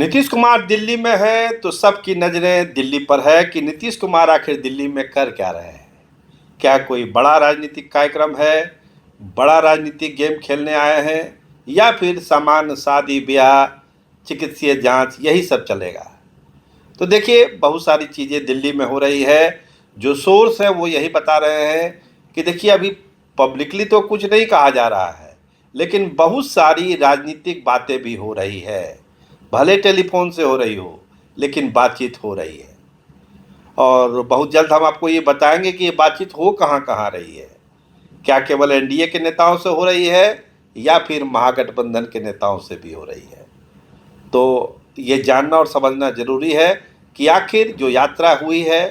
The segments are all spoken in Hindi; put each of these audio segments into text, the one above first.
नीतीश कुमार दिल्ली में है तो सबकी नज़रें दिल्ली पर है कि नीतीश कुमार आखिर दिल्ली में कर क्या रहे हैं। क्या कोई बड़ा राजनीतिक कार्यक्रम है, बड़ा राजनीतिक गेम खेलने आए हैं, या फिर सामान्य शादी ब्याह, चिकित्सीय जांच, यही सब चलेगा। तो देखिए, बहुत सारी चीज़ें दिल्ली में हो रही है। जो सोर्स है वो यही बता रहे हैं कि देखिए, अभी पब्लिकली तो कुछ नहीं कहा जा रहा है, लेकिन बहुत सारी राजनीतिक बातें भी हो रही है। भले टेलीफोन से हो रही हो, लेकिन बातचीत हो रही है। और बहुत जल्द हम आपको ये बताएंगे कि ये बातचीत हो कहाँ कहाँ रही है। क्या केवल एनडीए के नेताओं से हो रही है, या फिर महागठबंधन के नेताओं से भी हो रही है। तो ये जानना और समझना जरूरी है कि आखिर जो यात्रा हुई है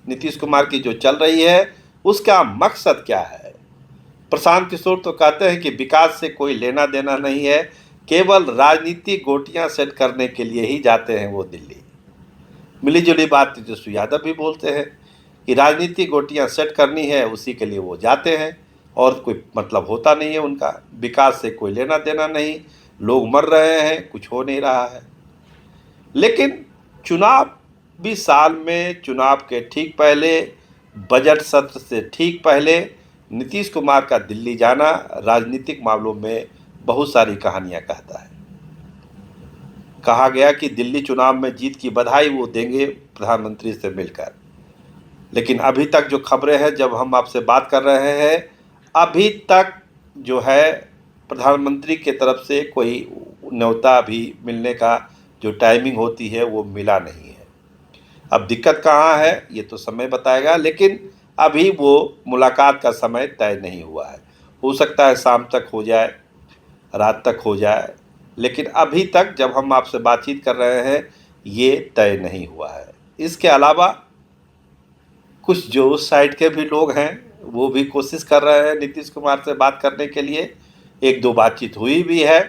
नीतीश कुमार की, जो चल रही है, उसका मकसद क्या है। प्रशांत किशोर तो कहते हैं कि विकास से कोई लेना देना नहीं है, केवल राजनीतिक गोटियां सेट करने के लिए ही जाते हैं वो दिल्ली। मिली जुली बात तेजस्वी यादव भी बोलते हैं कि राजनीतिक गोटियां सेट करनी है, उसी के लिए वो जाते हैं, और कोई मतलब होता नहीं है उनका। विकास से कोई लेना देना नहीं, लोग मर रहे हैं, कुछ हो नहीं रहा है। लेकिन चुनावी साल में, चुनाव के ठीक पहले, बजट सत्र से ठीक पहले नीतीश कुमार का दिल्ली जाना राजनीतिक मामलों में बहुत सारी कहानियां कहता है। कहा गया कि दिल्ली चुनाव में जीत की बधाई वो देंगे प्रधानमंत्री से मिलकर। लेकिन अभी तक जो खबरें हैं, जब हम आपसे बात कर रहे हैं, अभी तक जो है प्रधानमंत्री के तरफ से कोई न्योता भी मिलने का जो टाइमिंग होती है वो मिला नहीं है। अब दिक्कत कहाँ है ये तो समय बताएगा, लेकिन अभी वो मुलाकात का समय तय नहीं हुआ है। हो सकता है शाम तक हो जाए, रात तक हो जाए, लेकिन अभी तक जब हम आपसे बातचीत कर रहे हैं ये तय नहीं हुआ है। इसके अलावा कुछ जो उस साइड के भी लोग हैं वो भी कोशिश कर रहे हैं नीतीश कुमार से बात करने के लिए। एक दो बातचीत हुई भी है,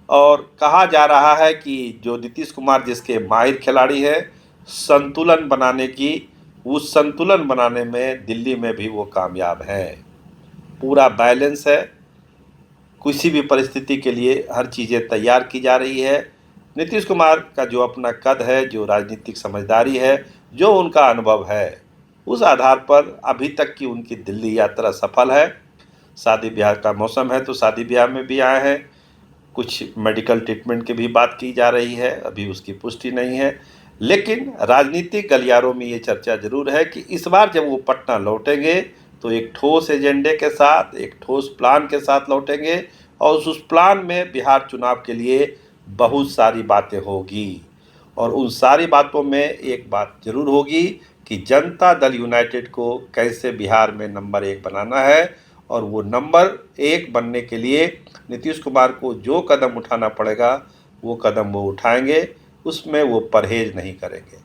और कहा जा रहा है कि जो नीतीश कुमार जिसके माहिर खिलाड़ी है संतुलन बनाने की, उस संतुलन बनाने में दिल्ली में भी वो कामयाब हैं। पूरा बैलेंस है, किसी भी परिस्थिति के लिए हर चीज़ें तैयार की जा रही है। नीतीश कुमार का जो अपना कद है, जो राजनीतिक समझदारी है, जो उनका अनुभव है, उस आधार पर अभी तक की उनकी दिल्ली यात्रा सफल है। शादी ब्याह का मौसम है तो शादी ब्याह में भी आए हैं। कुछ मेडिकल ट्रीटमेंट की भी बात की जा रही है, अभी उसकी पुष्टि नहीं है। लेकिन राजनीतिक गलियारों में ये चर्चा जरूर है कि इस बार जब वो पटना लौटेंगे तो एक ठोस एजेंडे के साथ, एक ठोस प्लान के साथ लौटेंगे, और उस प्लान में बिहार चुनाव के लिए बहुत सारी बातें होगी। और उन सारी बातों में एक बात जरूर होगी कि जनता दल यूनाइटेड को कैसे बिहार में नंबर 1 बनाना है, और वो नंबर 1 बनने के लिए नीतीश कुमार को जो कदम उठाना पड़ेगा वो कदम वो उठाएंगे, उसमें वो परहेज नहीं करेंगे।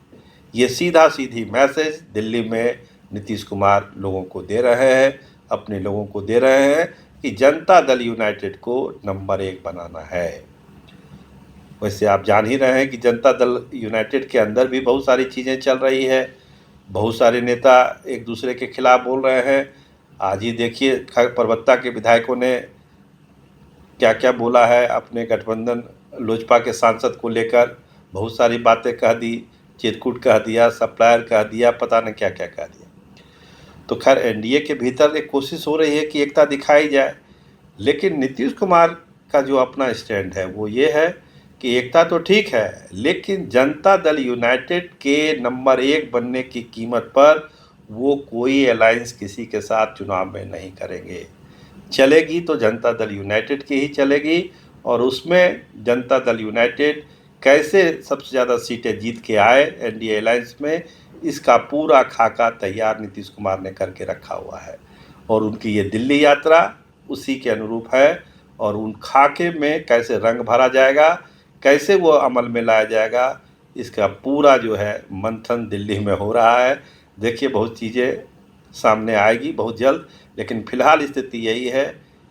ये सीधा सीधी मैसेज दिल्ली में नीतीश कुमार लोगों को दे रहे हैं, अपने लोगों को दे रहे हैं कि जनता दल यूनाइटेड को नंबर 1 बनाना है। वैसे आप जान ही रहे हैं कि जनता दल यूनाइटेड के अंदर भी बहुत सारी चीज़ें चल रही है। बहुत सारे नेता एक दूसरे के खिलाफ बोल रहे हैं। आज ही देखिए परबत्ता के विधायकों ने क्या क्या बोला है अपने गठबंधन लोजपा के सांसद को लेकर। बहुत सारी बातें कह दी, चिरकुट कह दिया, सप्लायर कह दिया, पता नहीं क्या क्या कह दिया। तो खैर एनडीए के भीतर एक कोशिश हो रही है कि एकता दिखाई जाए, लेकिन नीतीश कुमार का जो अपना स्टैंड है वो ये है कि एकता तो ठीक है, लेकिन जनता दल यूनाइटेड के नंबर 1 बनने की कीमत पर वो कोई अलायंस किसी के साथ चुनाव में नहीं करेंगे। चलेगी तो जनता दल यूनाइटेड की ही चलेगी, और उसमें जनता दल यूनाइटेड कैसे सबसे ज़्यादा सीटें जीत के आए एनडीए अलायंस में, इसका पूरा खाका तैयार नीतीश कुमार ने करके रखा हुआ है। और उनकी ये दिल्ली यात्रा उसी के अनुरूप है, और उन खाके में कैसे रंग भरा जाएगा, कैसे वो अमल में लाया जाएगा, इसका पूरा जो है मंथन दिल्ली में हो रहा है। देखिए, बहुत चीज़ें सामने आएगी बहुत जल्द, लेकिन फिलहाल स्थिति यही है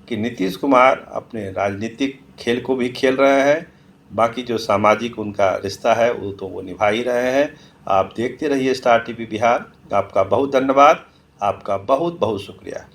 कि नीतीश कुमार अपने राजनीतिक खेल को भी खेल रहे हैं, बाकी जो सामाजिक उनका रिश्ता है वो तो वो निभा ही रहे हैं। आप देखते रहिए स्टार टीवी बिहार। आपका बहुत धन्यवाद, आपका बहुत बहुत शुक्रिया।